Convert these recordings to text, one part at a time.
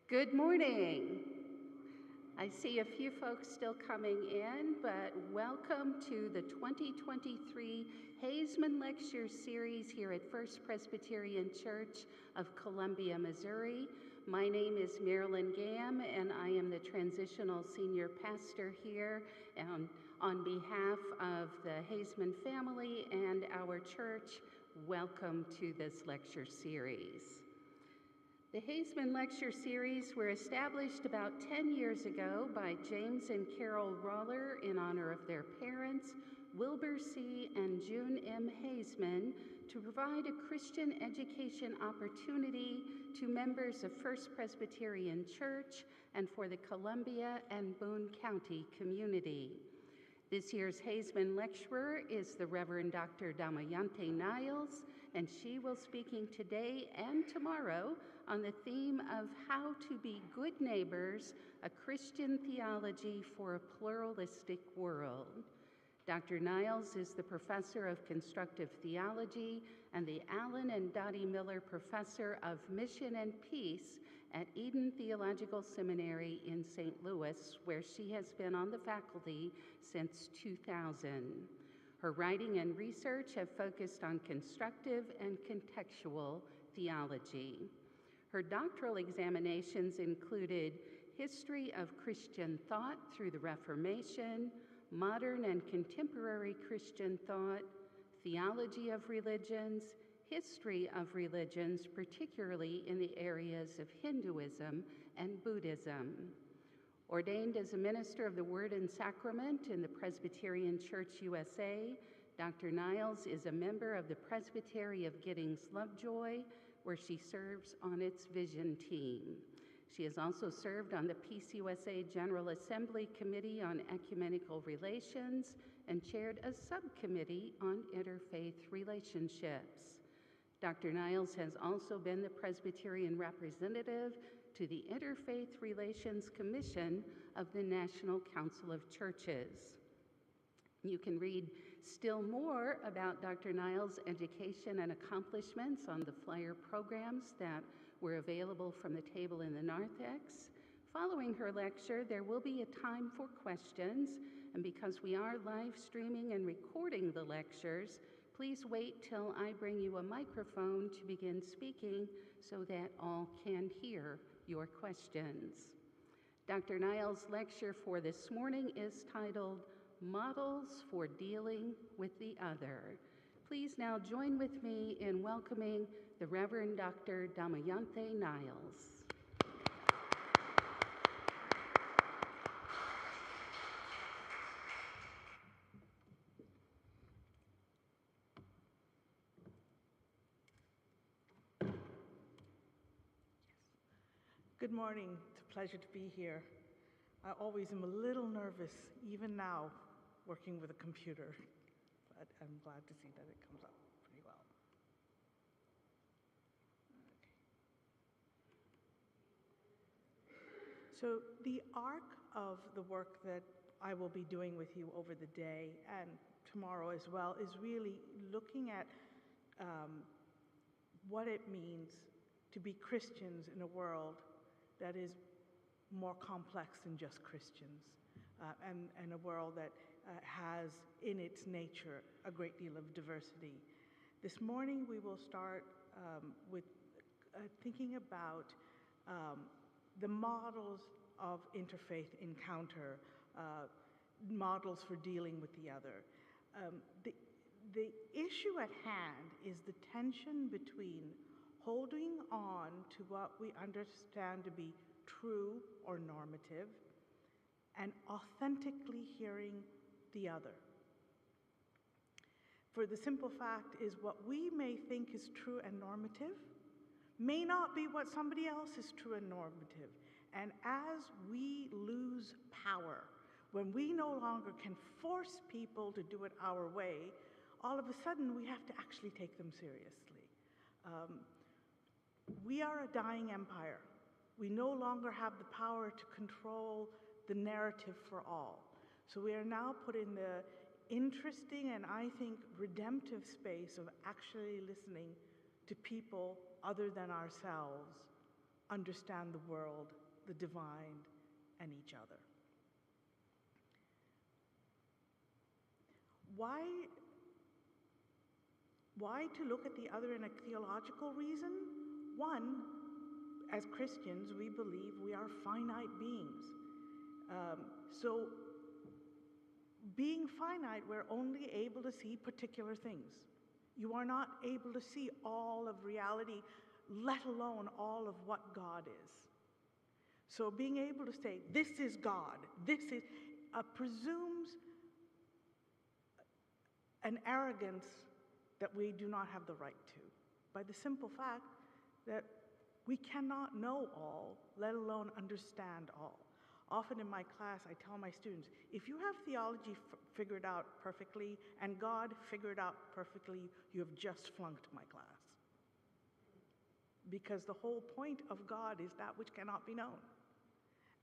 Good morning. I see a few folks still coming in, but welcome to the 2023 Hasemann Lecture Series here at First Presbyterian Church of Columbia, Missouri. My name is Marilyn Gam, and I am the transitional senior pastor here. On behalf of the Hasemann family and our church, welcome to this lecture series. The Hasemann Lecture Series were established about 10 years ago by James and Carol Roller in honor of their parents, Wilbur C. and June M. Hasemann, to provide a Christian education opportunity to members of First Presbyterian Church and for the Columbia and Boone County community. This year's Hasemann lecturer is the Reverend Dr. Damayanti Niles, and she will be speaking today and tomorrow on the theme of How to Be Good Neighbors, a Christian Theology for a Pluralistic World. Dr. Niles is the professor of constructive theology and the Allen and Dottie Miller Professor of Mission and Peace at Eden Theological Seminary in St. Louis, where she has been on the faculty since 2000. Her writing and research have focused on constructive and contextual theology. Her doctoral examinations included History of Christian Thought through the Reformation, Modern and Contemporary Christian Thought, Theology of Religions, History of Religions, particularly in the areas of Hinduism and Buddhism. Ordained as a minister of the Word and Sacrament in the Presbyterian Church USA, Dr. Niles is a member of the Presbytery of Giddings Lovejoy, where she serves on its vision team. She has also served on the PCUSA General Assembly Committee on Ecumenical Relations and chaired a subcommittee on interfaith relationships. Dr. Niles has also been the Presbyterian representative to the Interfaith Relations Commission of the National Council of Churches. You can read still more about Dr. Niles' education and accomplishments on the flyer programs that were available from the table in the narthex. Following her lecture, there will be a time for questions, and because we are live streaming and recording the lectures, please wait till I bring you a microphone to begin speaking so that all can hear your questions. Dr. Niles' lecture for this morning is titled Models for Dealing with the Other. Please now join with me in welcoming the Reverend Dr. Damayanti Niles. Good morning. It's a pleasure to be here. I always am a little nervous, even now, working with a computer, but I'm glad to see that it comes up pretty well. Okay. So the arc of the work that I will be doing with you over the day and tomorrow as well is really looking at what it means to be Christians in a world that is more complex than just Christians, and a world that has in its nature a great deal of diversity. This morning we will start with thinking about the models of interfaith encounter, models for dealing with the other. The issue at hand is the tension between holding on to what we understand to be true or normative and authentically hearing the other. For the simple fact is what we may think is true and normative may not be what somebody else is true and normative. And as we lose power, when we no longer can force people to do it our way, all of a sudden we have to actually take them seriously. We are a dying empire. We no longer have the power to control the narrative for all. So we are now put in the interesting and I think redemptive space of actually listening to people other than ourselves understand the world the divine, and each other. Why to look at the other in a theological reason? One, as Christians, we believe we are finite beings. So being finite, we're only able to see particular things. You are not able to see all of reality, let alone all of what God is. So being able to say, this is God, this is, presumes an arrogance that we do not have the right to, by the simple fact that we cannot know all, let alone understand all. Often in my class, I tell my students, if you have theology figured out perfectly and God figured out perfectly, you have just flunked my class. Because the whole point of God is that which cannot be known.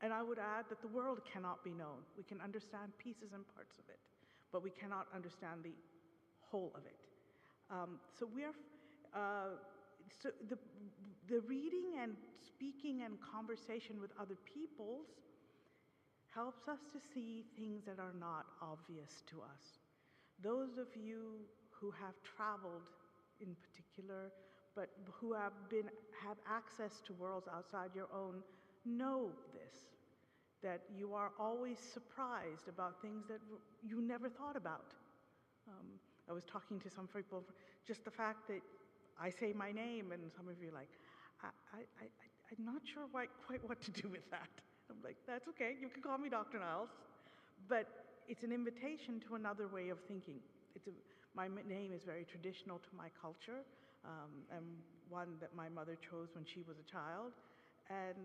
And I would add that the world cannot be known. We can understand pieces and parts of it, but we cannot understand the whole of it. So the reading and speaking and conversation with other peoples helps us to see things that are not obvious to us. Those of you who have traveled in particular, but who have access to worlds outside your own, know this, that you are always surprised about things that you never thought about. I was talking to some people, just the fact that I say my name, and some of you are like, I'm not sure quite what to do with that. I'm like, that's okay, you can call me Dr. Niles. But it's an invitation to another way of thinking. My name is very traditional to my culture, and one that my mother chose when she was a child. And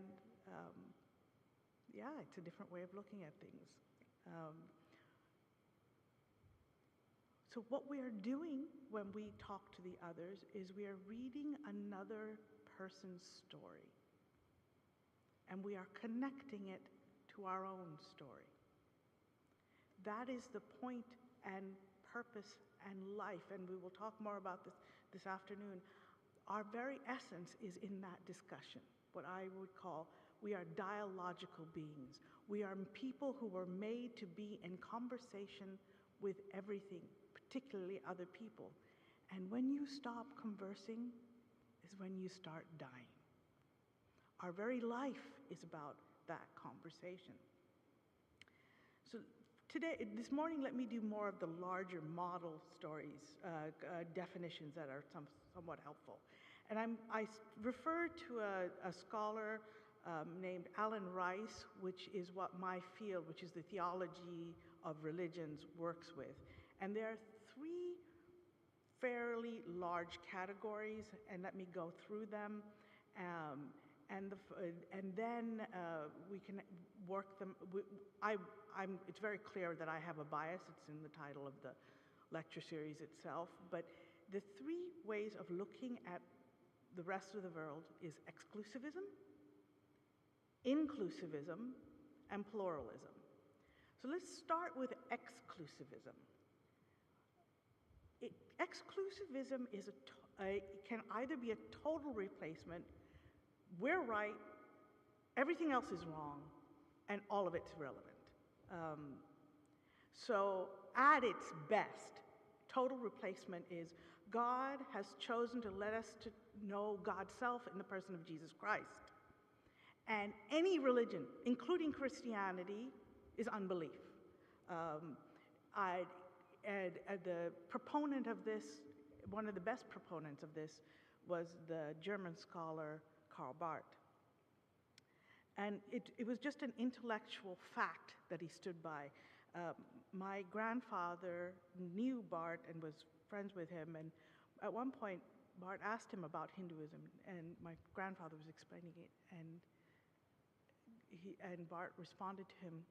yeah, it's a different way of looking at things. So what we are doing when we talk to the others is we are reading another person's story. And we are connecting it to our own story. That is the point and purpose and life, and we will talk more about this afternoon. Our very essence is in that discussion, what I would call, we are dialogical beings. We are people who were made to be in conversation with everything, particularly other people. And when you stop conversing is when you start dying. Our very life is about that conversation. So this morning, let me do more of the larger model stories, definitions that are somewhat helpful. And I refer to a scholar named Alan Rice, which is what my field, which is the theology of religions, works with. And there are three fairly large categories, and let me go through them. And then we can work them. It's very clear that I have a bias. It's in the title of the lecture series itself. But the three ways of looking at the rest of the world is exclusivism, inclusivism, and pluralism. So let's start with exclusivism. Exclusivism can either be a total replacement. We're right, everything else is wrong, and all of it's relevant. So at its best, total replacement is God has chosen to let us to know God's self in the person of Jesus Christ. And any religion, including Christianity, is unbelief. The proponent of this, one of the best proponents of this, was the German scholar Karl Barth. And it was just an intellectual fact that he stood by. My grandfather knew Barth and was friends with him, and at one point, Barth asked him about Hinduism, and my grandfather was explaining it, and Barth responded to him,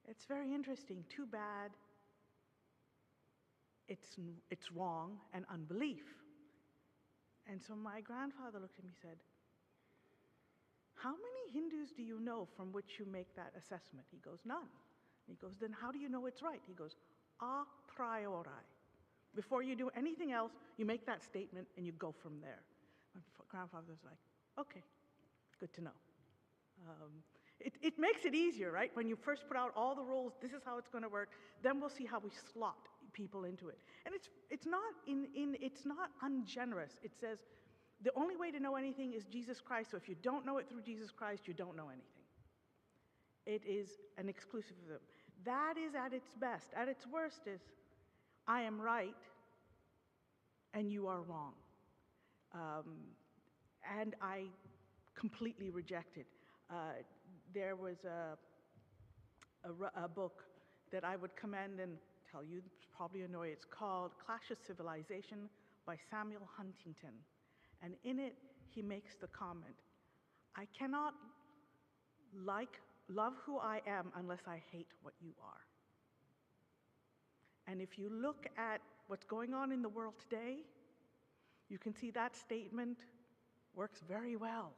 "It's very interesting, too bad it's wrong and unbelief." And so my grandfather looked at me and said, "How many Hindus do you know from which you make that assessment?" He goes, "None." He goes, "Then how do you know it's right?" He goes, "A priori. Before you do anything else, you make that statement and you go from there." My grandfather was like, "Okay, Good to know. It makes it easier, right? When you first put out all the rules, this is how it's going to work. Then we'll see how we slot people into it. And it's not ungenerous. It says the only way to know anything is Jesus Christ. So if you don't know it through Jesus Christ, you don't know anything. It is an exclusivism. That is at its best. At its worst is, I am right and you are wrong. And I completely reject it. There was a book that I would commend and tell you, probably annoy. It's called Clash of Civilization by Samuel Huntington. And in it, he makes the comment, I cannot love who I am unless I hate what you are. And if you look at what's going on in the world today, you can see that statement works very well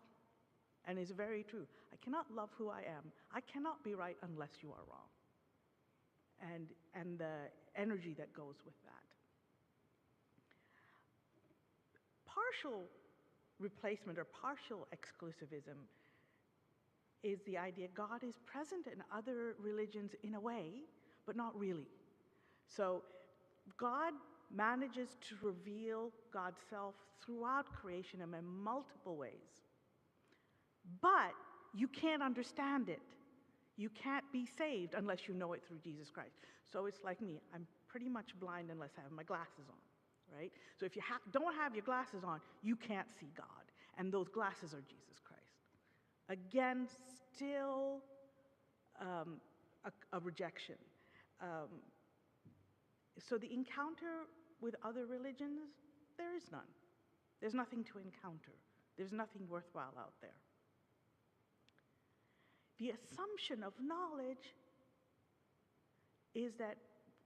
and is very true. I cannot love who I am. I cannot be right unless you are wrong. And the energy that goes with that. Partial replacement or partial exclusivism is the idea God is present in other religions in a way, but not really. So God manages to reveal God's self throughout creation in multiple ways. But you can't understand it. You can't be saved unless you know it through Jesus Christ. So it's like me. I'm pretty much blind unless I have my glasses on, right? So if you don't have your glasses on, you can't see God. And those glasses are Jesus Christ. Again, still a rejection. So the encounter with other religions, there is none. There's nothing to encounter. There's nothing worthwhile out there. The assumption of knowledge is that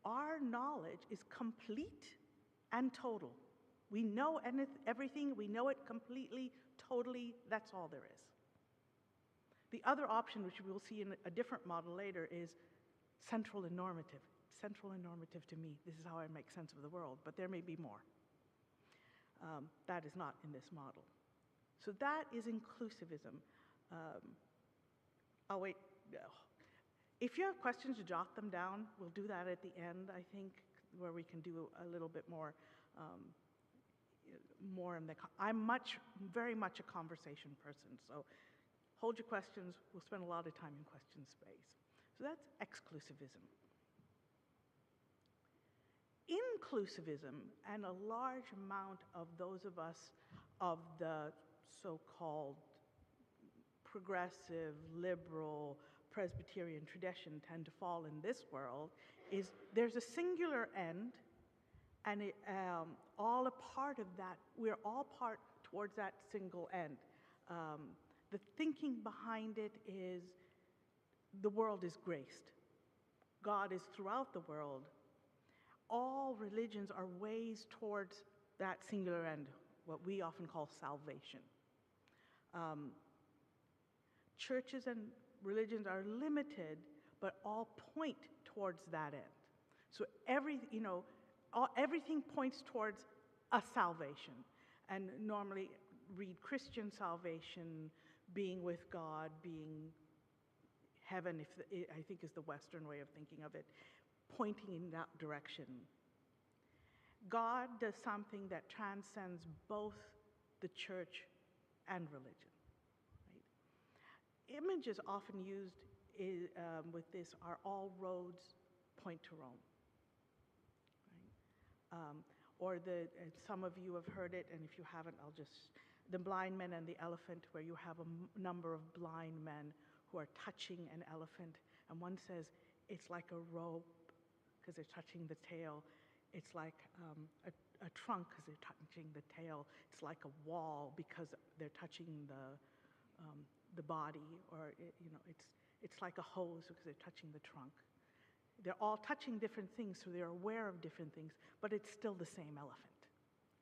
our knowledge is complete and total. We know everything, we know it completely, totally, that's all there is. The other option, which we will see in a different model later, is central and normative. Central and normative to me. This is how I make sense of the world, but there may be more. That is not in this model. So that is inclusivism. I'll wait. If you have questions, jot them down. We'll do that at the end, I think, where we can do a little bit more. I'm very much a conversation person, so hold your questions. We'll spend a lot of time in question space. So that's exclusivism. Inclusivism, and a large amount of those of us of the so-called progressive, liberal, Presbyterian tradition tend to fall in this world, is there's a singular end, and all a part of that, we're all part towards that single end. The thinking behind it is the world is graced. God is throughout the world. All religions are ways towards that singular end, what we often call salvation. Churches and religions are limited, but all point towards that end. So everything points towards a salvation. And normally read Christian salvation, being with God, being heaven, I think is the Western way of thinking of it, pointing in that direction. God does something that transcends both the church and religion. Right? Images often used with this are all roads point to Rome. Right? Or some of you have heard it, and if you haven't, the blind man and the elephant, where you have a number of blind men who are touching an elephant, and one says, it's like a rope, because they're touching the tail. It's like a trunk, because they're touching the tail. It's like a wall, because they're touching the body, or it's like a hose, because they're touching the trunk. They're all touching different things, so they're aware of different things, but it's still the same elephant.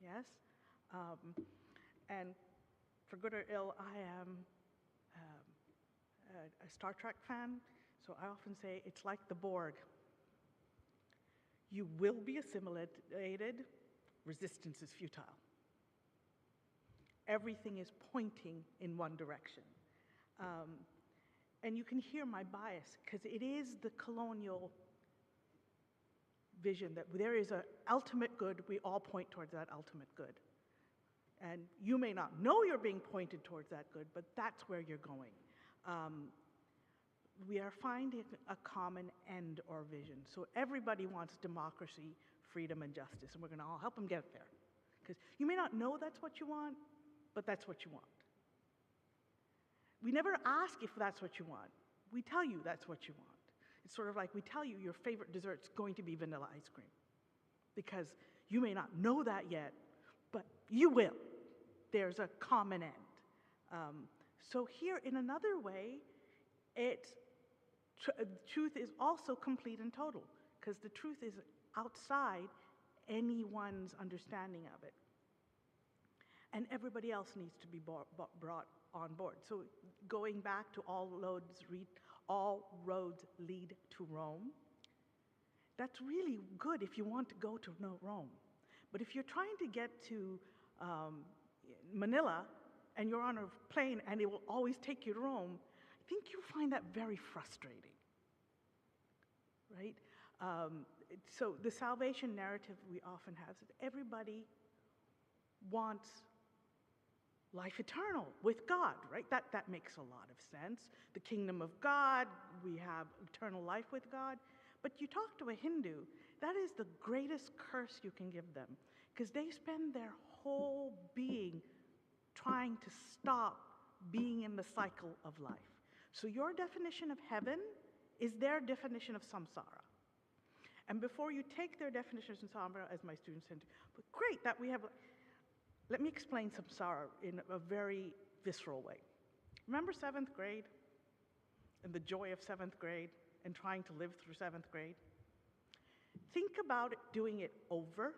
Yes? And for good or ill, I am a Star Trek fan, so I often say it's like the Borg. You will be assimilated. Resistance is futile. Everything is pointing in one direction. And you can hear my bias, because it is the colonial vision that there is an ultimate good, we all point towards that ultimate good. And you may not know you're being pointed towards that good, but that's where you're going. We are finding a common end or vision. So everybody wants democracy, freedom, and justice, and we're going to all help them get there. Because you may not know that's what you want, but that's what you want. We never ask if that's what you want. We tell you that's what you want. It's sort of like we tell you your favorite dessert's going to be vanilla ice cream, because you may not know that yet, but you will. There's a common end. So here, in another way, truth is also complete and total, because the truth is outside anyone's understanding of it. And everybody else needs to be brought on board. So going back to all roads lead to Rome, that's really good if you want to go to know Rome. But if you're trying to get to Manila and you're on a plane and it will always take you to Rome, I think you'll find that very frustrating, right? So the salvation narrative we often have is that everybody wants life eternal with God, right? That makes a lot of sense. The kingdom of God, we have eternal life with God. But you talk to a Hindu, that is the greatest curse you can give them, because they spend their whole being trying to stop being in the cycle of life. So your definition of heaven is their definition of samsara. And before you take their definition of samsara, as my students tend to, but great that we have, let me explain samsara in a very visceral way. Remember 7th grade and the joy of 7th grade and trying to live through 7th grade? Think about it, doing it over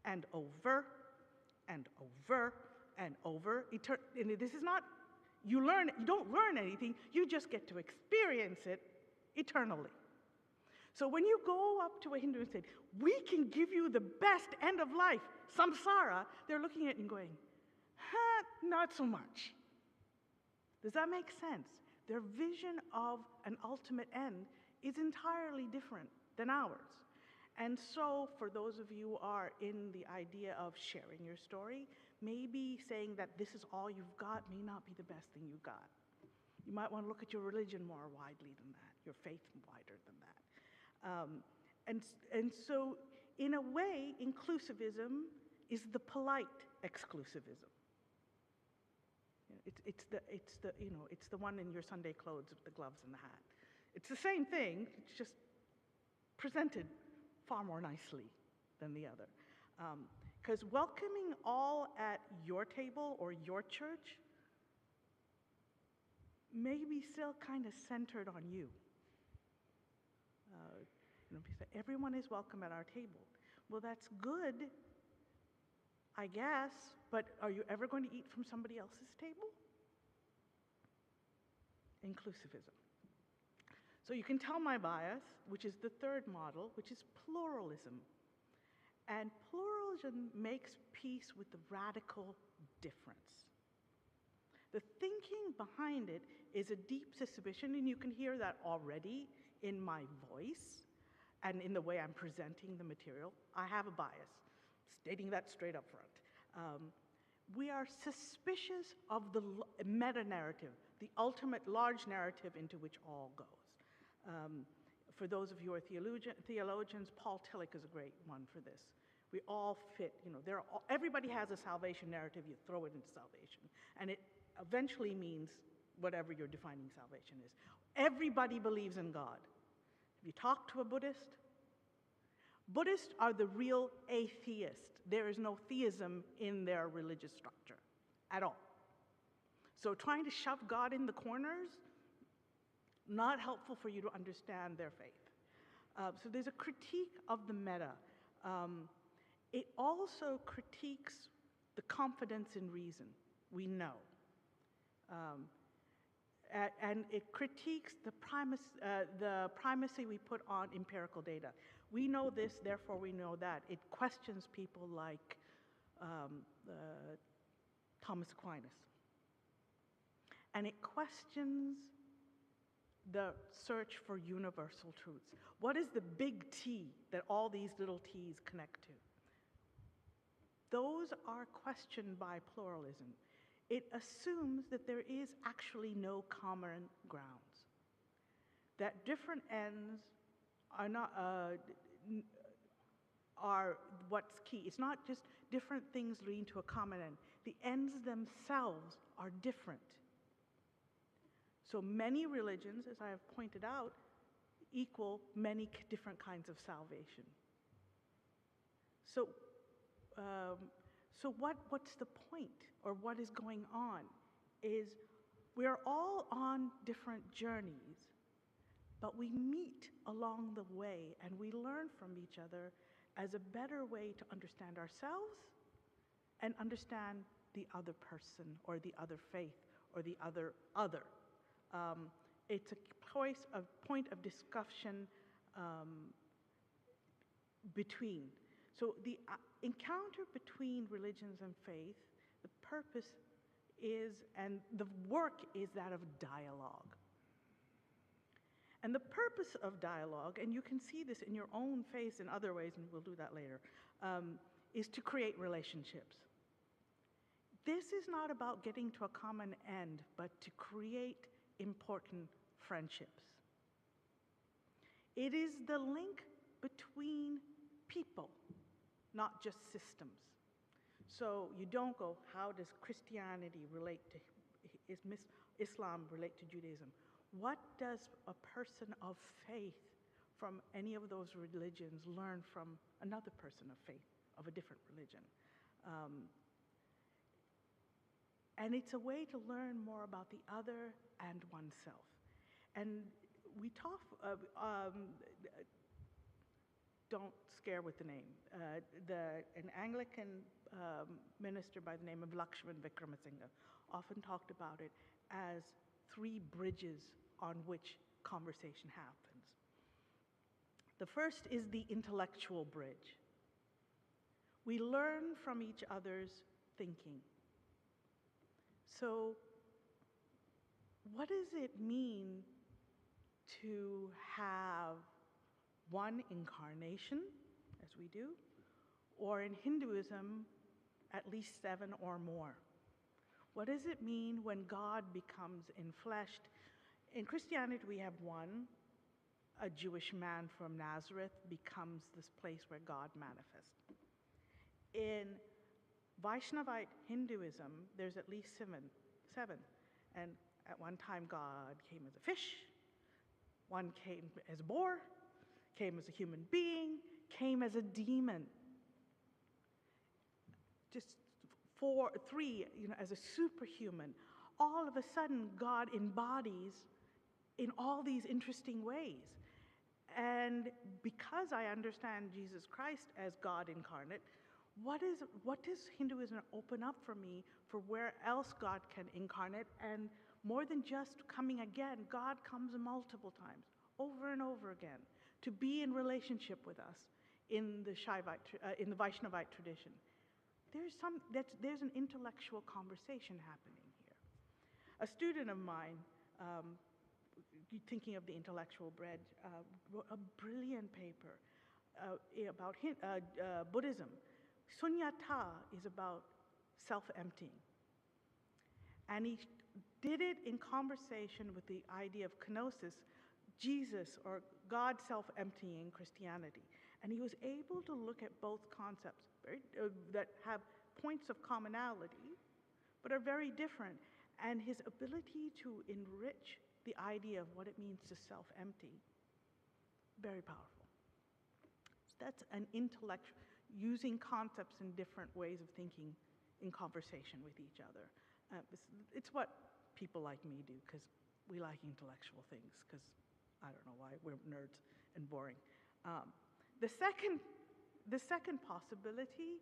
and over and over and over. And this is not, you don't learn anything, you just get to experience it eternally. So when you go up to a Hindu and say, we can give you the best end of life, samsara, they're looking at it and going, not so much. Does that make sense? Their vision of an ultimate end is entirely different than ours. And so for those of you who are in the idea of sharing your story, maybe saying that this is all you've got may not be the best thing you got. You might want to look at your religion more widely than that, your faith wider than that. And so, in a way, inclusivism is the polite exclusivism. It's the one in your Sunday clothes with the gloves and the hat. It's the same thing, it's just presented far more nicely than the other. Because welcoming all at your table or your church may be still kind of centered on you. Everyone is welcome at our table. Well, that's good, I guess, but are you ever going to eat from somebody else's table? Inclusivism. So you can tell my bias, which is the third model, which is pluralism. And pluralism makes peace with the radical difference. The thinking behind it is a deep suspicion, and you can hear that already in my voice and in the way I'm presenting the material. I have a bias, stating that straight up front. We are suspicious of the meta-narrative, the ultimate large narrative into which all goes. For those of you who are theologians, Paul Tillich is a great one for this. We all fit, everybody has a salvation narrative, you throw it into salvation. And it eventually means whatever your defining salvation is. Everybody believes in God. If you talk to a Buddhist, Buddhists are the real atheists. There is no theism in their religious structure at all. So trying to shove God in the corners, not helpful for you to understand their faith. So there's a critique of the meta. It also critiques the confidence in reason. We know. And it critiques the primacy we put on empirical data. We know this, therefore we know that. It questions people like Thomas Aquinas. and it questions the search for universal truths. What is the big T that all these little T's connect to? Those are questioned by pluralism. It assumes that there is actually no common grounds, that different ends are what's key. It's not just different things leading to a common end. The ends themselves are different. So many religions, as I have pointed out, equal many different kinds of salvation. So what's the point, or what is going on, is we're all on different journeys, but we meet along the way and we learn from each other as a better way to understand ourselves and understand the other person or the other faith or the other. It's a point of discussion between. So the encounter between religions and faith, the purpose is, and the work is that of dialogue. And the purpose of dialogue, and you can see this in your own face in other ways, and we'll do that later, is to create relationships. This is not about getting to a common end, but to create important friendships. It is the link between people, not just systems. So you don't go, how does Christianity relate to, is Islam relate to Judaism? What does a person of faith from any of those religions learn from another person of faith, of a different religion? And it's a way to learn more about the other and oneself. And we talk, don't scare with the name. An Anglican minister by the name of Lakshman Vikramasinghe often talked about it as 3 bridges on which conversation happens. The first is the intellectual bridge. We learn from each other's thinking. So, what does it mean to have one incarnation, as we do, or in Hinduism, at least 7 or more? What does it mean when God becomes enfleshed? In Christianity, we have one. A Jewish man from Nazareth becomes this place where God manifests. In Vaishnavite Hinduism, there's at least seven. And at one time, God came as a fish, one came as a boar, came as a human being, came as a demon. Just 3, as a superhuman. All of a sudden, God embodies in all these interesting ways. And because I understand Jesus Christ as God incarnate, what does Hinduism open up for me for where else God can incarnate? And more than just coming again, God comes multiple times, over and over again, to be in relationship with us in the Vaishnavite tradition. There's an intellectual conversation happening here. A student of mine, thinking of the intellectual bridge, wrote a brilliant paper about Buddhism. Sunyata is about self-emptying. And he did it in conversation with the idea of kenosis, Jesus or God self-emptying Christianity. And he was able to look at both concepts that have points of commonality, but are very different. And his ability to enrich the idea of what it means to self-empty, very powerful. So that's an intellectual, using concepts in different ways of thinking in conversation with each other. It's what people like me do, because we like intellectual things, because I don't know why, we're nerds and boring. The second possibility,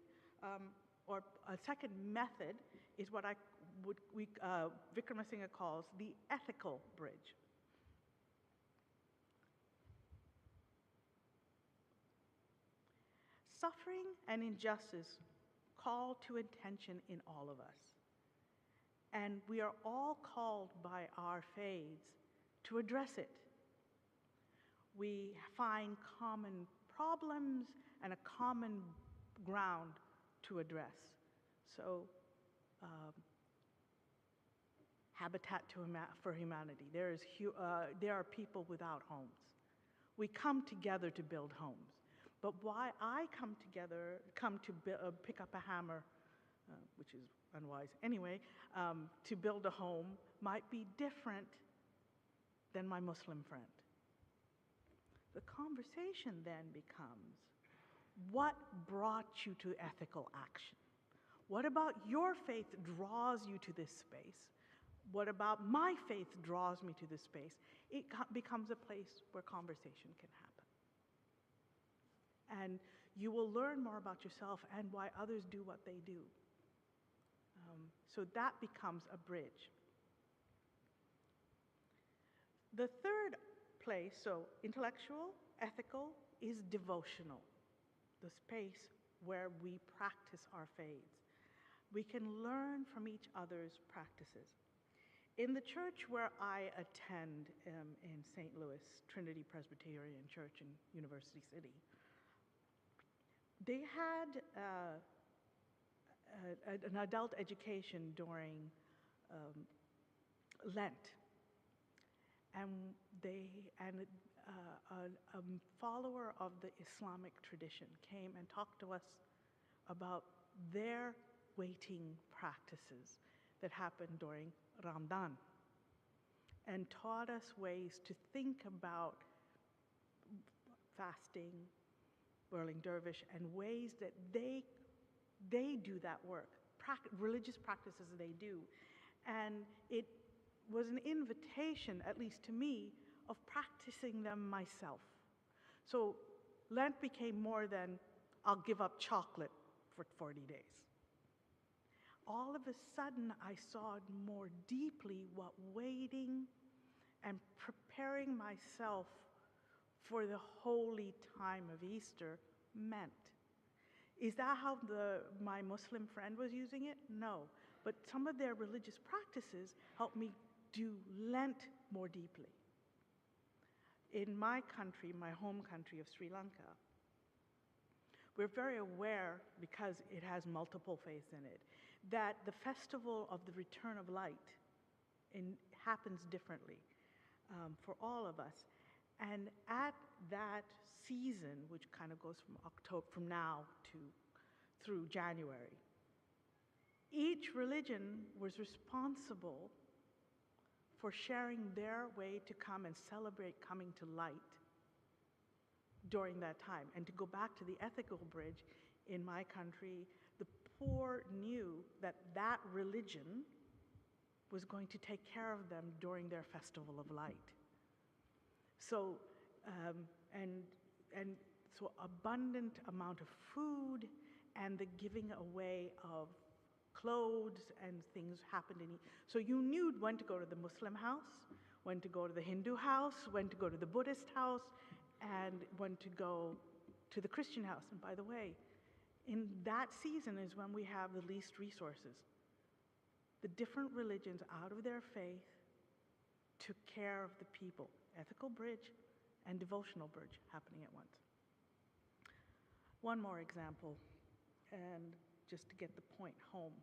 or a second method, is what Vikramasinghe calls the ethical bridge. Suffering and injustice call to attention in all of us. And we are all called by our faiths to address it. We find common problems and a common ground to address. So, Habitat for Humanity. There are people without homes. We come together to build homes. But why I come to pick up a hammer, which is unwise anyway, to build a home might be different than my Muslim friend. The conversation then becomes, what brought you to ethical action? What about your faith draws you to this space? What about my faith draws me to this space? It becomes a place where conversation can happen. And you will learn more about yourself and why others do what they do. So that becomes a bridge. The third place, so intellectual, ethical, is devotional, the space where we practice our faiths. We can learn from each other's practices. In the church where I attend in St. Louis, Trinity Presbyterian Church in University City, they had an adult education during Lent, and a follower of the Islamic tradition came and talked to us about their waiting practices that happened during Ramadan, and taught us ways to think about fasting, whirling dervish, and ways that they do that work, religious practices they do. And it was an invitation, at least to me, of practicing them myself. So Lent became more than, I'll give up chocolate for 40 days. All of a sudden, I saw more deeply what waiting and preparing myself for the holy time of Easter meant. Is that how my Muslim friend was using it? No. But some of their religious practices helped me do Lent more deeply. In my country, my home country of Sri Lanka, we're very aware, because it has multiple faiths in it, that the festival of the return of light happens differently for all of us. And at that season, which kind of goes from now through January, each religion was responsible for sharing their way to come and celebrate coming to light during that time. And to go back to the ethical bridge, in my country, the poor knew that that religion was going to take care of them during their festival of light. So, so abundant amount of food and the giving away of clothes and things happened so you knew when to go to the Muslim house, when to go to the Hindu house, when to go to the Buddhist house, and when to go to the Christian house. And by the way, in that season is when we have the least resources. The different religions, out of their faith, took care of the people. Ethical bridge and devotional bridge happening at once. One more example, and just to get the point home.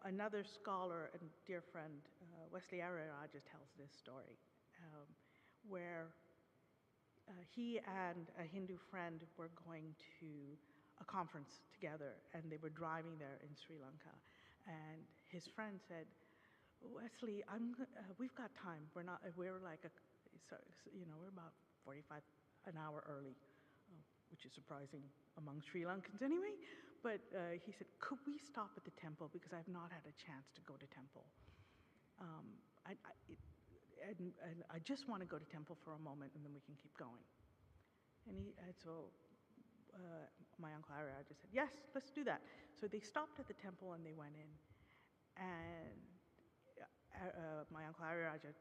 Another scholar and dear friend, Wesley Ariraja, tells this story, where he and a Hindu friend were going to a conference together, and they were driving there in Sri Lanka. And his friend said, Wesley, we've got time. We're about 45 an hour early, which is surprising among Sri Lankans anyway. But he said, could we stop at the temple, because I've not had a chance to go to temple. I just want to go to temple for a moment, and then we can keep going. So my uncle Ariraja said, yes, let's do that. So they stopped at the temple and they went in. And my uncle Ariraja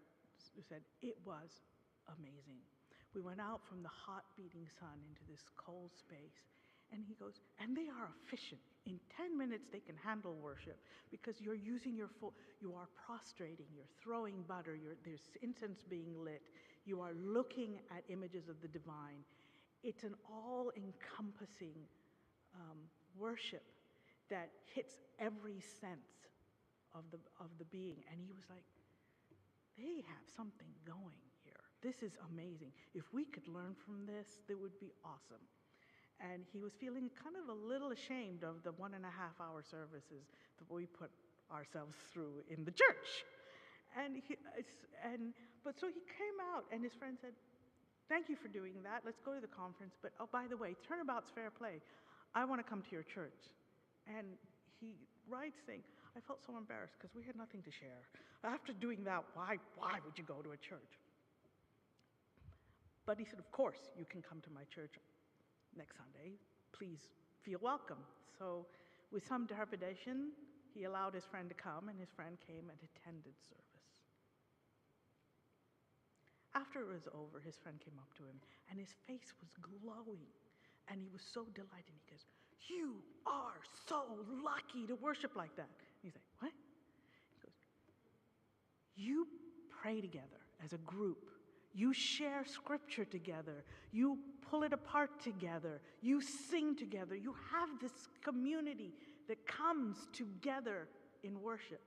said, it was amazing. We went out from the hot beating sun into this cold space, And he goes, and they are efficient. In 10 minutes, they can handle worship because you're using your full, you are prostrating, you're throwing butter, there's incense being lit, you are looking at images of the divine. It's an all-encompassing worship that hits every sense of the being. And he was like, they have something going here. This is amazing. If we could learn from this, that would be awesome. And he was feeling kind of a little ashamed of the 1.5-hour services that we put ourselves through in the church. But so he came out, and his friend said, thank you for doing that. Let's go to the conference. But, oh, by the way, turnabout's fair play. I want to come to your church. And he writes saying, I felt so embarrassed because we had nothing to share. After doing that, why would you go to a church? But he said, of course, you can come to my church next Sunday. Please feel welcome. So with some trepidation, he allowed his friend to come, and his friend came and attended service. After it was over, his friend came up to him, and his face was glowing, and he was so delighted. He goes, you are so lucky to worship like that. He's like, what? He goes, you pray together as a group. You share scripture together. You pull it apart together. You sing together. You have this community that comes together in worship.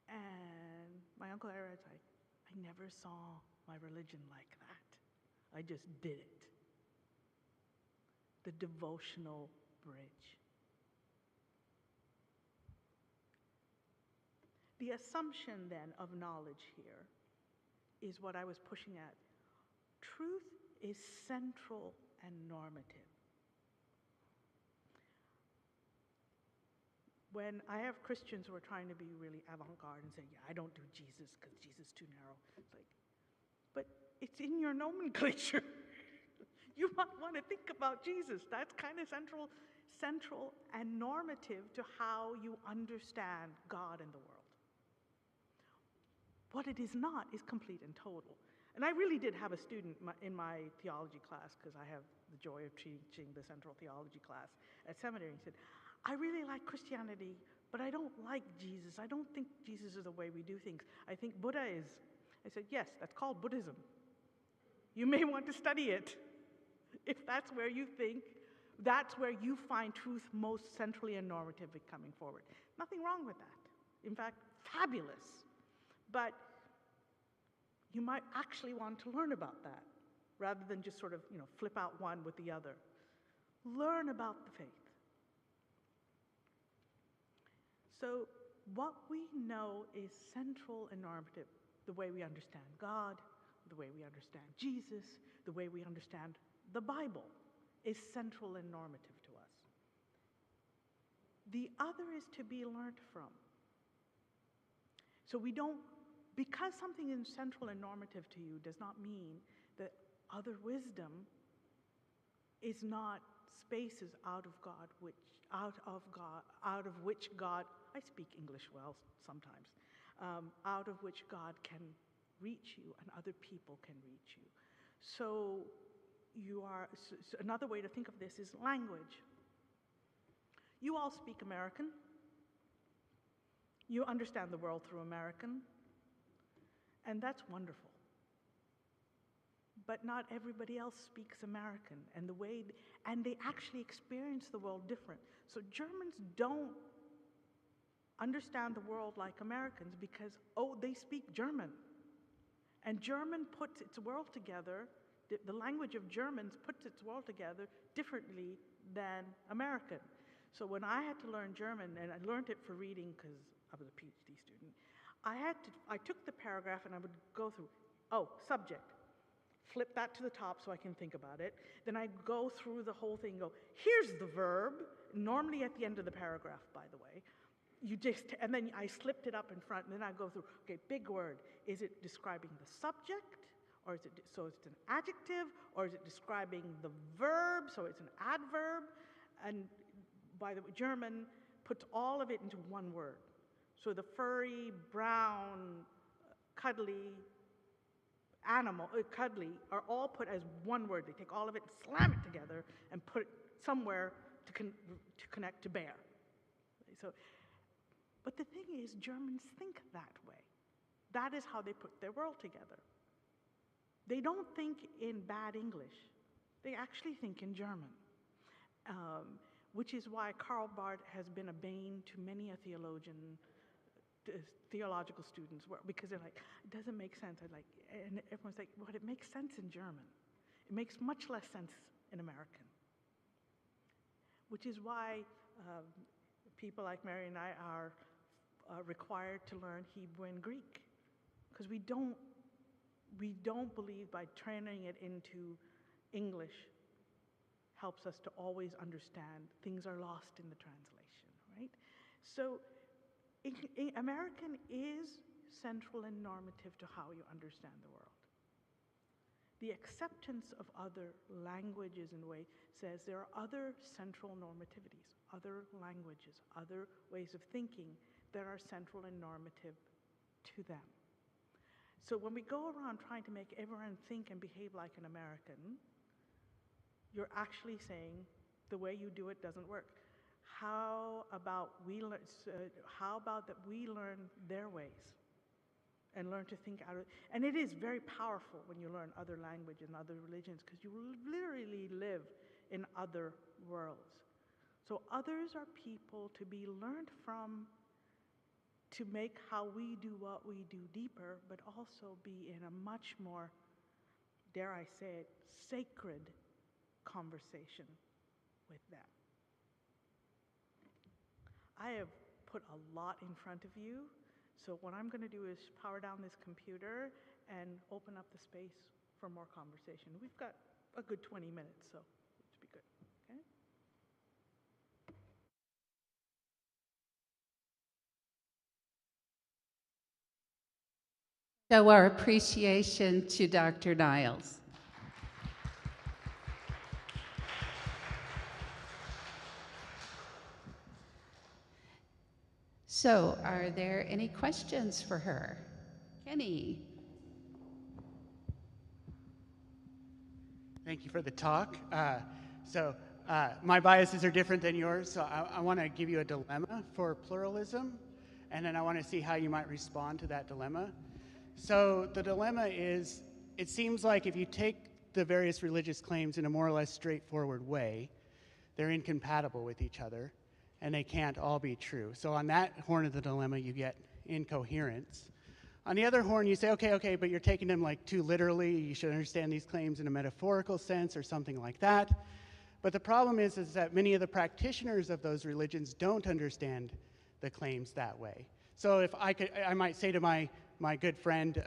And my Uncle Eric's like, I never saw my religion like that. I just did it. The devotional bridge. The assumption then of knowledge here is what I was pushing at. Truth is central and normative. When I have Christians who are trying to be really avant-garde and say, yeah, I don't do Jesus because Jesus is too narrow. It's like, but it's in your nomenclature. You might want to think about Jesus. That's kind of central and normative to how you understand God and the world. What it is not is complete and total. And I really did have a student in my theology class, because I have the joy of teaching the central theology class at seminary. He said, I really like Christianity, but I don't like Jesus. I don't think Jesus is the way we do things. I think Buddha is. I said, yes, that's called Buddhism. You may want to study it. If that's where you think, that's where you find truth most centrally and normatively coming forward. Nothing wrong with that. In fact, fabulous. But you might actually want to learn about that rather than just sort of, flip out one with the other. Learn about the faith. So what we know is central and normative, the way we understand God, the way we understand Jesus, the way we understand the Bible is central and normative to us. The other is to be learned from. So because something is central and normative to you does not mean that other wisdom is not spaces out of which God, I speak English well sometimes, out of which God can reach you and other people can reach you. So another way to think of this is language. You all speak American. You understand the world through American, and that's wonderful. But not everybody else speaks American, and they actually experience the world different. So Germans don't understand the world like Americans because, they speak German. And German puts its world together, the language of Germans puts its world together differently than American. So when I had to learn German, and I learned it for reading because I was a PhD student, I took the paragraph and I would go through, subject, flip that to the top so I can think about it. Then I'd go through the whole thing and go, here's the verb, normally at the end of the paragraph, by the way. And then I slipped it up in front, and then I go through, okay, big word. Is it describing the subject? Or is it, so it's an adjective? Or is it describing the verb? So it's an adverb. And by the way, German puts all of it into one word. So the furry, brown, cuddly animal, cuddly, are all put as one word. They take all of it and slam it together and put it somewhere to connect to bear. So, but the thing is, Germans think that way. That is how they put their world together. They don't think in bad English. They actually think in German, which is why Karl Barth has been a bane to many a theological students, because they're like, it doesn't make sense. And everyone's like, well, it makes sense in German. It makes much less sense in American. Which is why people like Mary and I are required to learn Hebrew and Greek, because we don't believe by training it into English helps us to always understand. Things are lost in the translation, right? So American is central and normative to how you understand the world. The acceptance of other languages in a way says there are other central normativities, other languages, other ways of thinking that are central and normative to them. So when we go around trying to make everyone think and behave like an American, you're actually saying the way you do it doesn't work. How about that we learn their ways and learn to think out of it? And it is very powerful when you learn other language and other religions, because you literally live in other worlds. So others are people to be learned from, to make how we do what we do deeper, but also be in a much more, dare I say it, sacred conversation with them. I have put a lot in front of you, so what I'm going to do is power down this computer and open up the space for more conversation. We've got a good 20 minutes, so it should be good. Okay? Show our appreciation to Dr. Niles. So, are there any questions for her? Kenny. Thank you for the talk. My biases are different than yours, so I want to give you a dilemma for pluralism, and then I want to see how you might respond to that dilemma. So the dilemma is, it seems like if you take the various religious claims in a more or less straightforward way, they're incompatible with each other, and they can't all be true. So on that horn of the dilemma, you get incoherence. On the other horn, you say, okay, but you're taking them like too literally. You should understand these claims in a metaphorical sense or something like that. But the problem is that many of the practitioners of those religions don't understand the claims that way. So if I might say to my good friend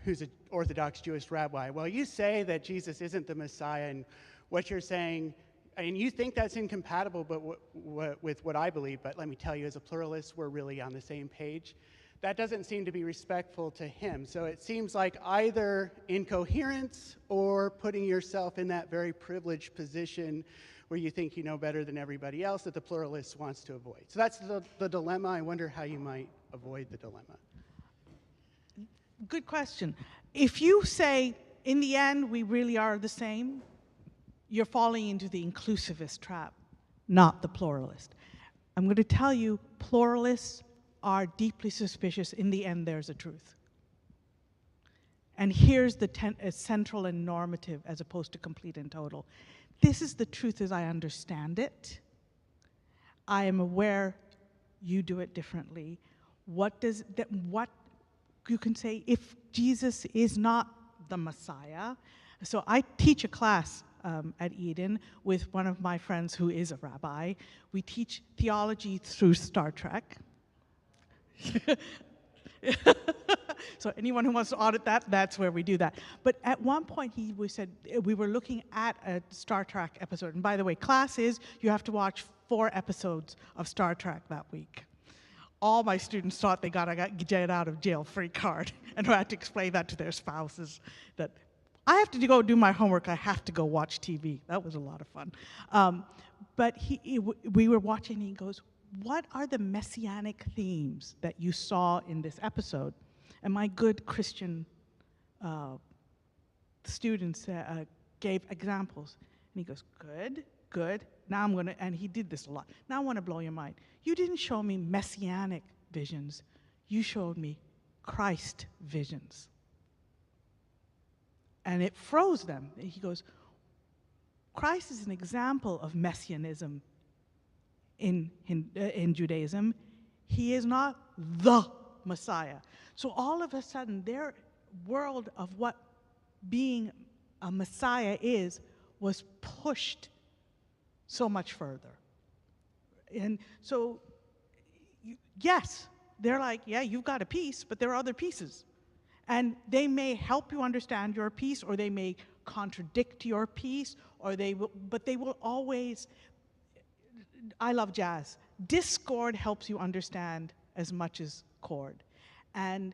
who's an Orthodox Jewish rabbi, well, you say that Jesus isn't the Messiah, and what you're saying, and you think that's incompatible with what I believe, but let me tell you, as a pluralist, we're really on the same page. That doesn't seem to be respectful to him. So it seems like either incoherence or putting yourself in that very privileged position where you think you know better than everybody else that the pluralist wants to avoid. So that's the dilemma. I wonder how you might avoid the dilemma. Good question. If you say, in the end, we really are the same, you're falling into the inclusivist trap, not the pluralist. I'm going to tell you, pluralists are deeply suspicious. In the end, there's a truth. And here's the central and normative as opposed to complete and total. This is the truth as I understand it. I am aware you do it differently. What you can say, if Jesus is not the Messiah. So I teach a class at Eden with one of my friends who is a rabbi. We teach theology through Star Trek. So anyone who wants to audit that, that's where we do that. But at one point we said we were looking at a Star Trek episode. And by the way, class is you have to watch 4 episodes of Star Trek that week. All my students thought they got a get out of jail free card, and I had to explain that to their spouses, that I have to go do my homework, I have to go watch TV. That was a lot of fun. But we were watching, and he goes, what are the messianic themes that you saw in this episode? And my good Christian students gave examples. And he goes, good, good. Now I'm going to, and he did this a lot. Now I want to blow your mind. You didn't show me messianic visions. You showed me Christ visions. And it froze them. He goes, Christ is an example of messianism in Judaism. He is not the Messiah. So all of a sudden, their world of what being a Messiah is was pushed so much further. And so, yes, they're like, yeah, you've got a piece, but there are other pieces. And they may help you understand your piece, or they may contradict your piece, or but they will always, I love jazz. Discord helps you understand as much as chord. And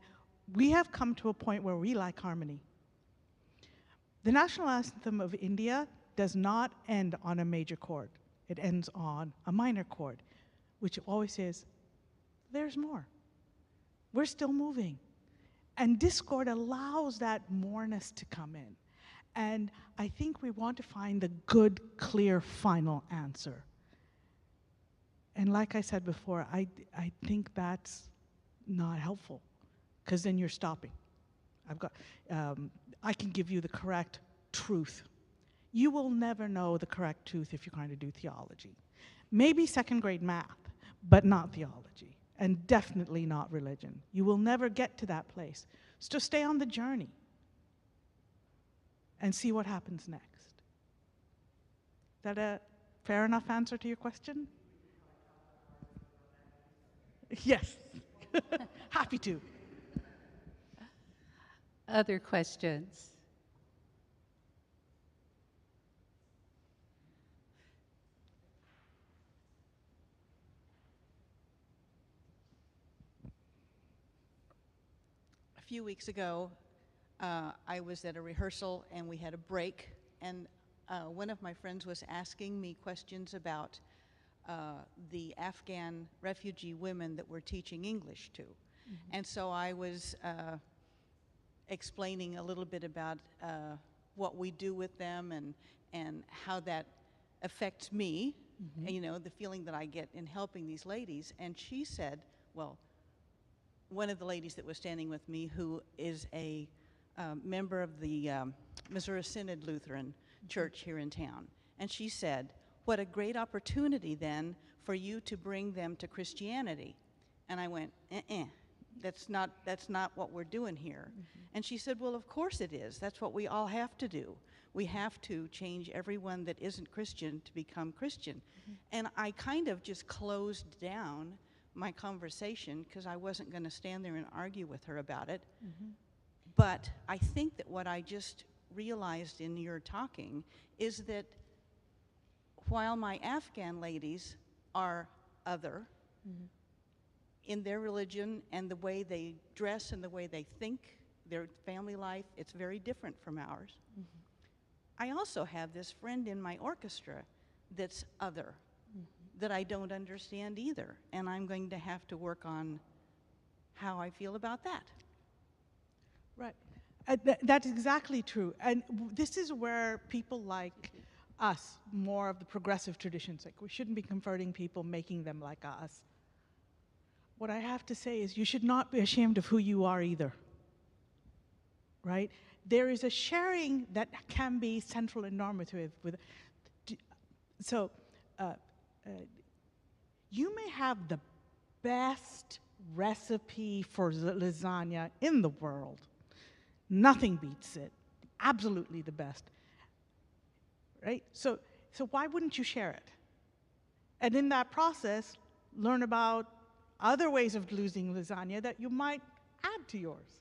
we have come to a point where we like harmony. The national anthem of India does not end on a major chord. It ends on a minor chord, which always says, there's more. We're still moving. And discord allows that moreness to come in. And I think we want to find the good, clear, final answer. And like I said before, I think that's not helpful, because then you're stopping. I can give you the correct truth. You will never know the correct truth if you're trying to do theology. Maybe second grade math, but not theology, and definitely not religion. You will never get to that place. So stay on the journey and see what happens next. Is that a fair enough answer to your question? Yes. Happy to. Other questions? A few weeks ago, I was at a rehearsal and we had a break, and one of my friends was asking me questions about the Afghan refugee women that we're teaching English to. Mm-hmm. And so I was explaining a little bit about what we do with them and how that affects me, mm-hmm. You know, the feeling that I get in helping these ladies. And she said, well, one of the ladies that was standing with me, who is a member of the Missouri Synod Lutheran Church here in town, and she said, what a great opportunity then for you to bring them to Christianity. And I went, that's not what we're doing here. Mm-hmm. And she said, well, of course it is. That's what we all have to do. We have to change everyone that isn't Christian to become Christian. Mm-hmm. And I kind of just closed down my conversation because I wasn't going to stand there and argue with her about it. Mm-hmm. But I think that what I just realized in your talking is that while my Afghan ladies are other, mm-hmm. in their religion and the way they dress and the way they think, their family life, it's very different from ours. Mm-hmm. I also have this friend in my orchestra that's other, mm-hmm. that I don't understand either, and I'm going to have to work on how I feel about that. Right. That's exactly true. And this is where people like us, more of the progressive traditions, like we shouldn't be converting people, making them like us. What I have to say is you should not be ashamed of who you are either, right? There is a sharing that can be central and normative. So you may have the best recipe for lasagna in the world. Nothing beats it. Absolutely the best. Right? So why wouldn't you share it? And in that process, learn about other ways of losing lasagna that you might add to yours.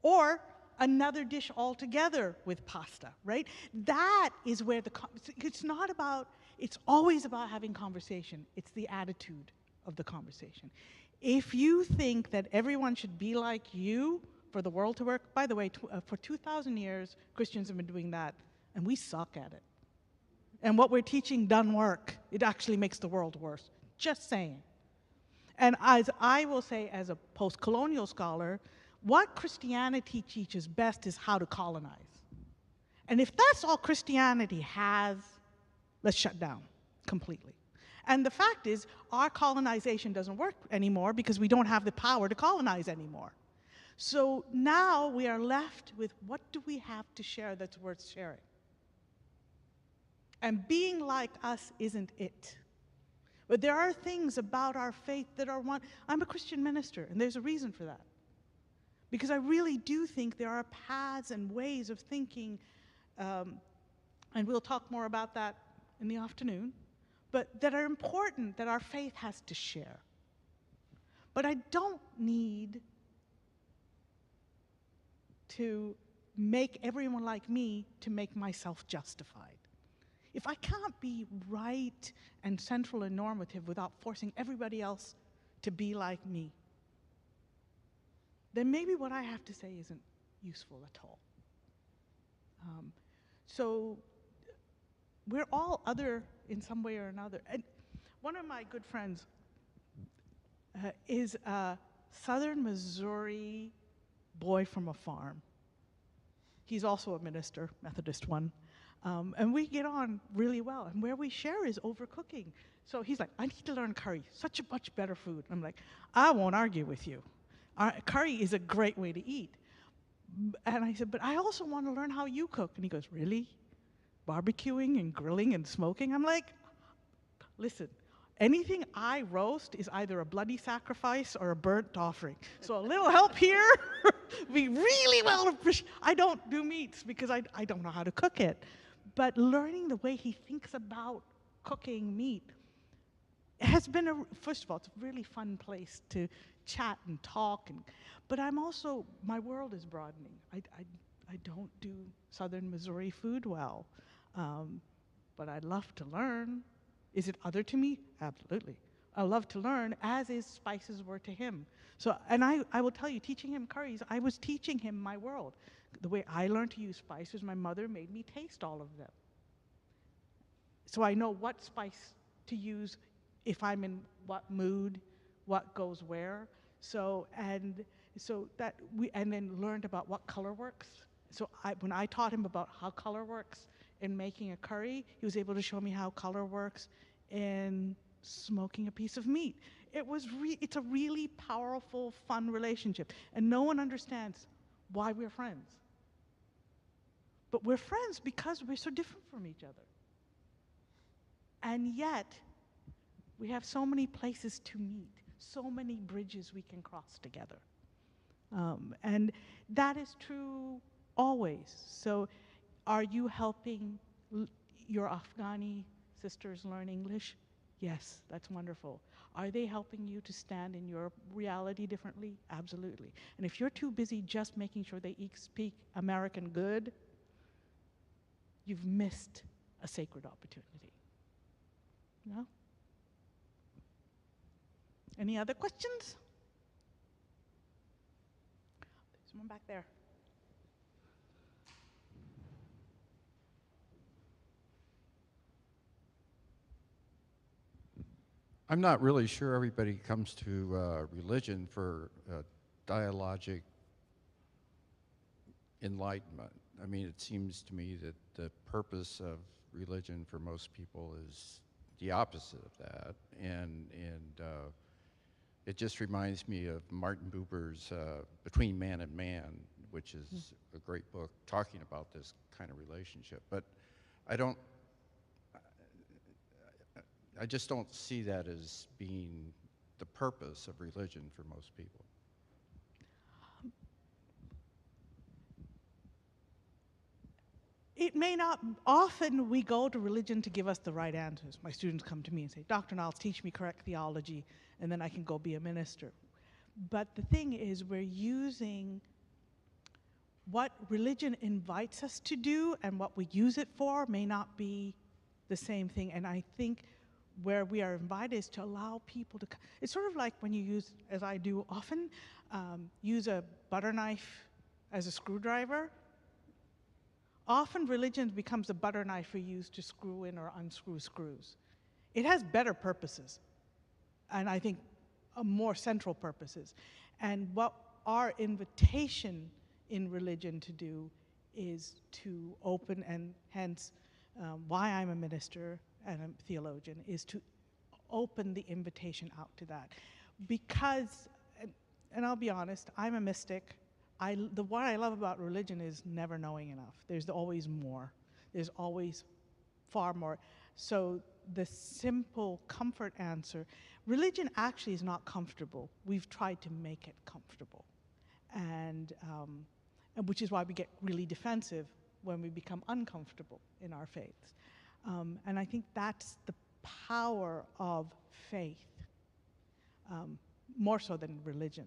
Or another dish altogether with pasta, right? That is where it's always about having conversation. It's the attitude of the conversation. If you think that everyone should be like you for the world to work, by the way, for 2,000 years, Christians have been doing that, and we suck at it. And what we're teaching doesn't work. It actually makes the world worse. Just saying. And as I will say, as a post-colonial scholar, what Christianity teaches best is how to colonize. And if that's all Christianity has, let's shut down completely. And the fact is, our colonization doesn't work anymore because we don't have the power to colonize anymore. So now we are left with, what do we have to share that's worth sharing? And being like us isn't it. But there are things about our faith that are one. I'm a Christian minister, and there's a reason for that. Because I really do think there are paths and ways of thinking, and we'll talk more about that in the afternoon, but that are important, that our faith has to share. But I don't need to make everyone like me to make myself justified. If I can't be right and central and normative without forcing everybody else to be like me, then maybe what I have to say isn't useful at all. So we're all other in some way or another. And one of my good friends is a Southern Missouri boy from a farm. He's also a minister, Methodist one. And we get on really well. And where we share is over cooking. So he's like, I need to learn curry. Such a much better food. I'm like, I won't argue with you. Curry is a great way to eat. And I said, but I also want to learn how you cook. And he goes, really? Barbecuing and grilling and smoking? I'm like, listen, anything I roast is either a bloody sacrifice or a burnt offering. So a little help here we really well appreciate. I don't do meats because I don't know how to cook it. But learning the way he thinks about cooking meat has been, first of all, it's a really fun place to chat and talk. But I'm also, my world is broadening. I don't do Southern Missouri food well, but I'd love to learn. Is it other to me? Absolutely. I love to learn, as is spices were to him. So, and I will tell you, teaching him curries, I was teaching him my world. The way I learned to use spices, my mother made me taste all of them. So I know what spice to use if I'm in what mood, what goes where. So, and then learned about what color works. So when I taught him about how color works in making a curry, he was able to show me how color works in smoking a piece of meat. It's a really powerful, fun relationship. And no one understands why we're friends. But we're friends because we're so different from each other. And yet, we have so many places to meet, so many bridges we can cross together. And that is true always. So are you helping your Afghani sisters learn English? Yes, that's wonderful. Are they helping you to stand in your reality differently? Absolutely. And if you're too busy just making sure they speak American good, you've missed a sacred opportunity. No? Any other questions? There's one back there. I'm not really sure everybody comes to religion for dialogic enlightenment. I mean, it seems to me that the purpose of religion for most people is the opposite of that, and it just reminds me of Martin Buber's Between Man and Man, which is a great book talking about this kind of relationship. But I just don't see that as being the purpose of religion for most people. It may not. Often we go to religion to give us the right answers. My students come to me and say, Dr. Niles, teach me correct theology, and then I can go be a minister. But the thing is, we're using what religion invites us to do and what we use it for may not be the same thing. And I think where we are invited is to allow people to, it's sort of like when you use, as I do often, use a butter knife as a screwdriver. Often religion becomes a butter knife we use to screw in or unscrew screws. It has better purposes, and I think more central purposes. And what our invitation in religion to do is to open, and hence why I'm a minister and a theologian, is to open the invitation out to that. Because, and I'll be honest, I'm a mystic. What I love about religion is never knowing enough. There's always more. There's always far more. So the simple comfort answer, religion actually is not comfortable. We've tried to make it comfortable. And which is why we get really defensive when we become uncomfortable in our faiths. And I think that's the power of faith, more so than religion.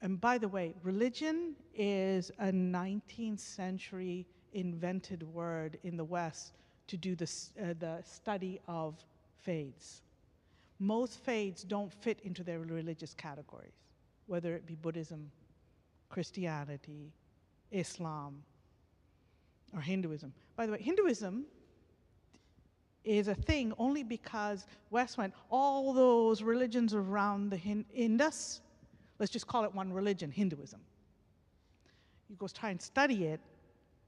And by the way, religion is a 19th century invented word in the West to do the study of faiths. Most faiths don't fit into their religious categories, whether it be Buddhism, Christianity, Islam, or Hinduism. By the way, Hinduism is a thing only because West went, all those religions around the Indus, let's just call it one religion, Hinduism. You go try and study it,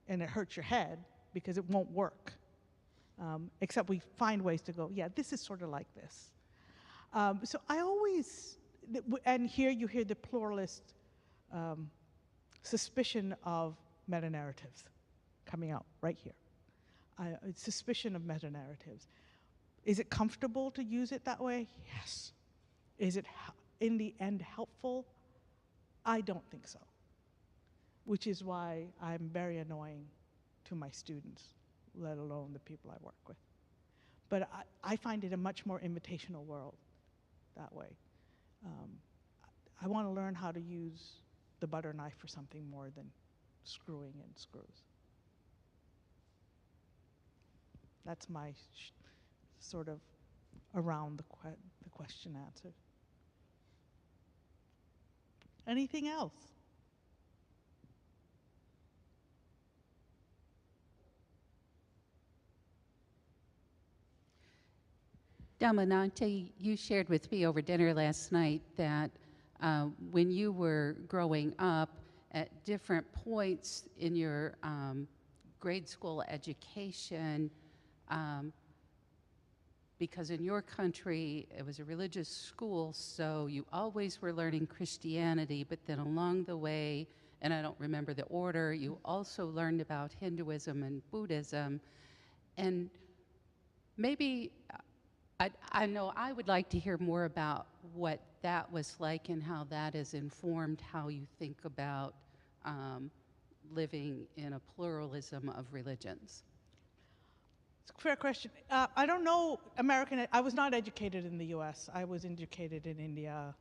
and it hurts your head because it won't work. Except we find ways to go, yeah, this is sort of like this. So I always, and here you hear the pluralist suspicion of meta-narratives coming out right here. Suspicion of meta-narratives. Is it comfortable to use it that way? Yes. Is it in the end helpful? I don't think so. Which is why I'm very annoying to my students, let alone the people I work with. But I find it a much more invitational world that way. I want to learn how to use the butter knife for something more than screwing in screws. That's my sort of around the question answer. Anything else? Damanante, you shared with me over dinner last night that when you were growing up, at different points in your grade school education, because in your country it was a religious school, so you always were learning Christianity, but then along the way, and I don't remember the order, you also learned about Hinduism and Buddhism. And maybe, I know I would like to hear more about what that was like and how that has informed how you think about living in a pluralism of religions. It's a fair question. I don't know I was not educated in the US. I was educated in India.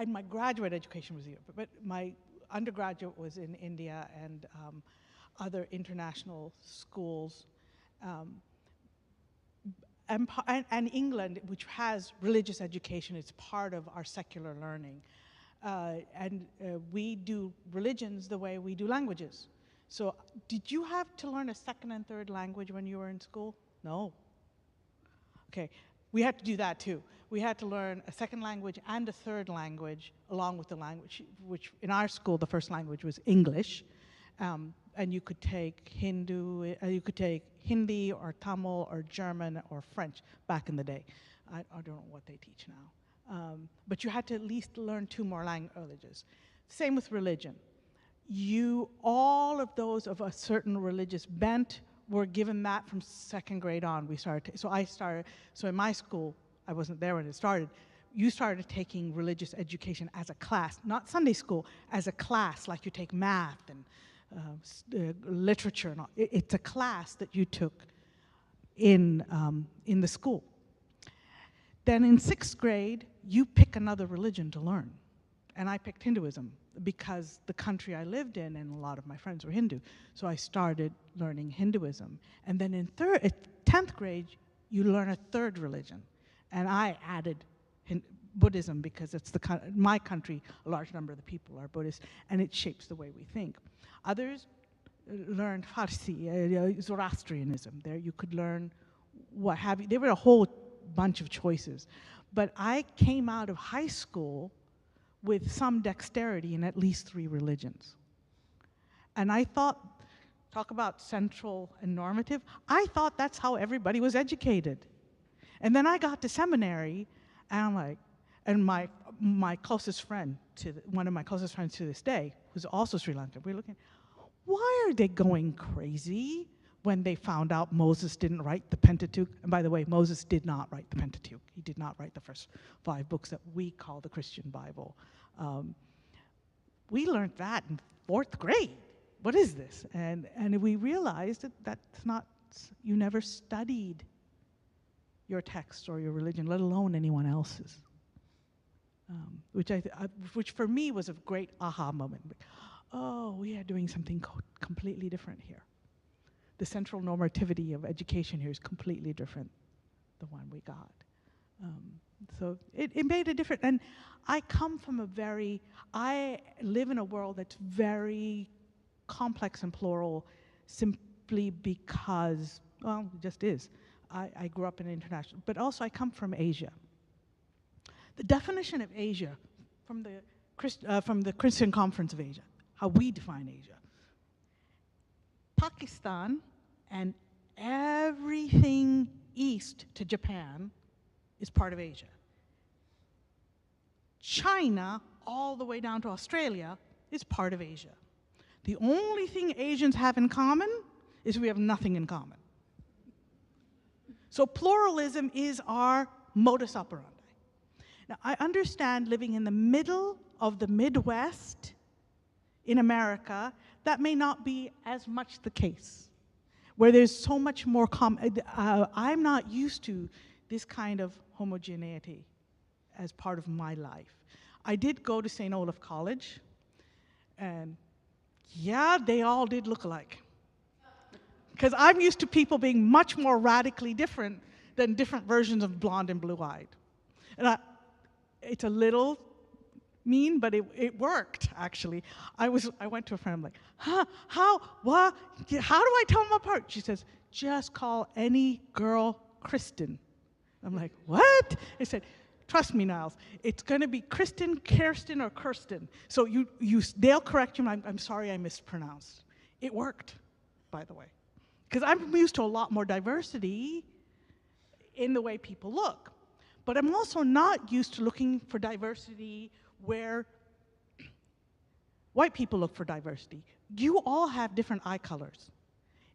My graduate education was here, but my undergraduate was in India and other international schools. And England, which has religious education, it's part of our secular learning. We do religions the way we do languages. So did you have to learn a second and third language when you were in school? No. Okay, we had to do that too. We had to learn a second language and a third language along with the language, which in our school the first language was English. And you could take you could take Hindi or Tamil or German or French back in the day. I don't know what they teach now. But you had to at least learn 2 more languages. Same with religion. All of those of a certain religious bent were given that from 2nd grade on. So in my school, I wasn't there when it started, you started taking religious education as a class, not Sunday school, as a class, like you take math and literature and all. It's a class that you took in the school. Then in 6th grade, you pick another religion to learn. And I picked Hinduism because the country I lived in and a lot of my friends were Hindu. So I started learning Hinduism. And then in 10th grade, you learn a 3rd religion. And I added Buddhism because it's my country, a large number of the people are Buddhist, and it shapes the way we think. Others learned Farsi, Zoroastrianism. There you could learn what have you. There were a whole bunch of choices. But I came out of high school with some dexterity in at least 3 religions. And I thought, talk about central and normative, I thought that's how everybody was educated. And then I got to seminary, and I'm like, and my closest friend, one of my closest friends to this day, who's also Sri Lankan, we're looking, why are they going crazy when they found out Moses didn't write the Pentateuch? And by the way, Moses did not write the Pentateuch. He did not write the first 5 books that we call the Christian Bible. We learned that in 4th grade. What is this? And we realized that that's not, you never studied your text or your religion, let alone anyone else's. Which for me was a great aha moment. Oh, we are doing something completely different here. The central normativity of education here is completely different than the one we got. So it made a difference. And I come from I live in a world that's very complex and plural simply because, well, it just is. I grew up in an international, but also I come from Asia. The definition of Asia from the Christian Conference of Asia, how we define Asia, Pakistan and everything east to Japan is part of Asia. China, all the way down to Australia, is part of Asia. The only thing Asians have in common is we have nothing in common. So pluralism is our modus operandi. Now, I understand living in the middle of the Midwest in America, that may not be as much the case, where there's so much more I'm not used to this kind of homogeneity as part of my life. I did go to St. Olaf College, and yeah, they all did look alike. Because I'm used to people being much more radically different than different versions of blonde and blue-eyed. And it's a little mean, but it worked, actually. I went to a friend, I'm like, how do I tell them apart? She says, just call any girl Kristen. I'm like, what? I said, trust me, Niles, it's gonna be Kristen, Kirsten, or Kirsten. So they'll correct you, I'm sorry I mispronounced. It worked, by the way. Because I'm used to a lot more diversity in the way people look. But I'm also not used to looking for diversity where white people look for diversity. You all have different eye colors.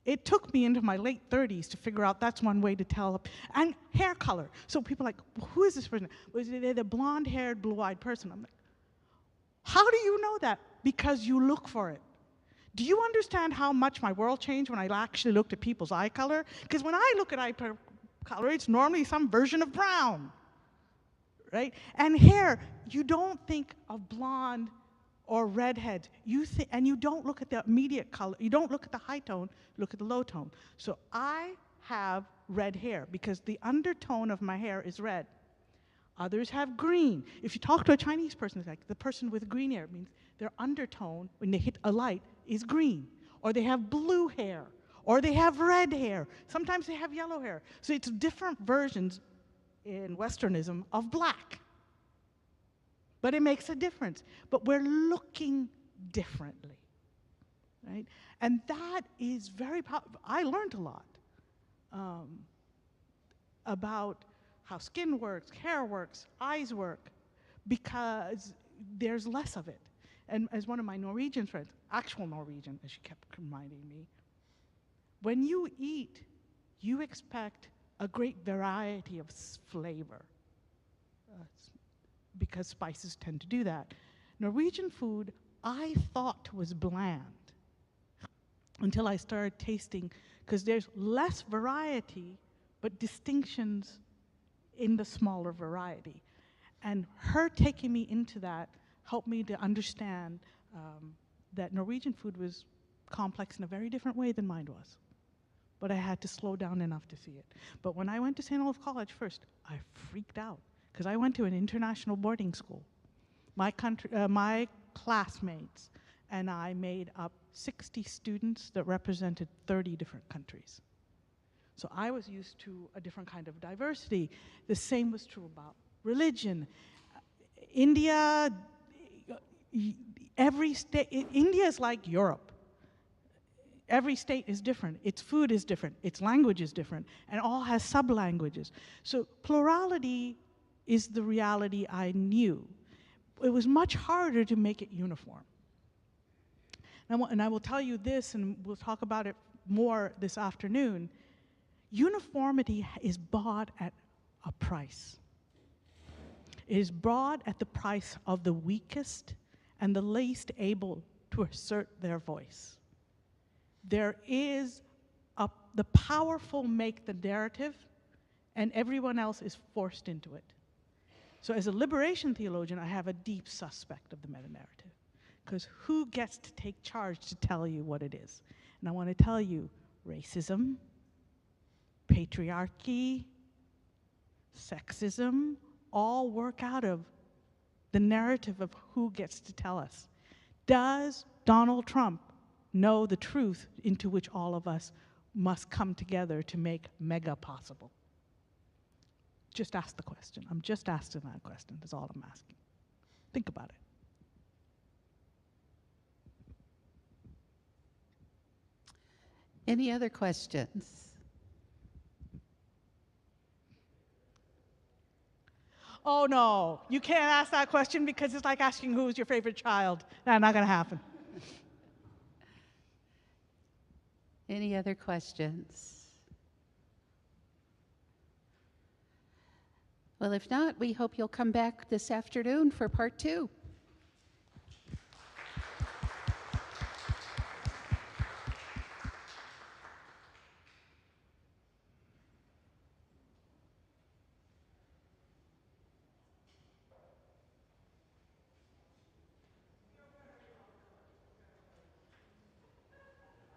It took me into my late 30s to figure out that's one way to tell, and hair color. So people are like, who is this person? Was it the blonde-haired, blue-eyed person? I'm like, how do you know that? Because you look for it. Do you understand how much my world changed when I actually looked at people's eye color? Because when I look at eye color, it's normally some version of brown, right? And hair, you don't think of blonde or redhead. And you don't look at the immediate color. You don't look at the high tone, look at the low tone. So I have red hair because the undertone of my hair is red. Others have green. If you talk to a Chinese person, it's like the person with green hair, it means their undertone, when they hit a light, is green. Or they have blue hair. Or they have red hair. Sometimes they have yellow hair. So it's different versions in Westernism of black. But it makes a difference. But we're looking differently, right? And that is very powerful. I learned a lot about how skin works, hair works, eyes work, because there's less of it. And as one of my Norwegian friends, actual Norwegian, as she kept reminding me, when you eat, you expect a great variety of flavor, because spices tend to do that. Norwegian food, I thought was bland until I started tasting, because there's less variety, but distinctions in the smaller variety. And her taking me into that helped me to understand that Norwegian food was complex in a very different way than mine was. But I had to slow down enough to see it. But when I went to St. Olaf College first, I freaked out, because I went to an international boarding school. My classmates and I made up 60 students that represented 30 different countries. So I was used to a different kind of diversity. The same was true about religion. India, every state, India is like Europe. every state is different. Its food is different. Its language is different. And all has sub-languages. So plurality is the reality I knew. It was much harder to make it uniform. And I will tell you this, and we'll talk about it more this afternoon. Uniformity is bought at a price. It is bought at the price of the weakest and the least able to assert their voice. There is the powerful make the narrative, and everyone else is forced into it. So as a liberation theologian, I have a deep suspect of the meta-narrative, because who gets to take charge to tell you what it is? And I want to tell you, racism, patriarchy, sexism, all work out of the narrative of who gets to tell us. Does Donald Trump know the truth into which all of us must come together to make mega possible? Just ask the question. I'm just asking that question. That's all I'm asking. Think about it. Any other questions? Oh no, you can't ask that question because it's like asking who was your favorite child. That's not going to happen. Any other questions? Well, if not, we hope you'll come back this afternoon for part 2.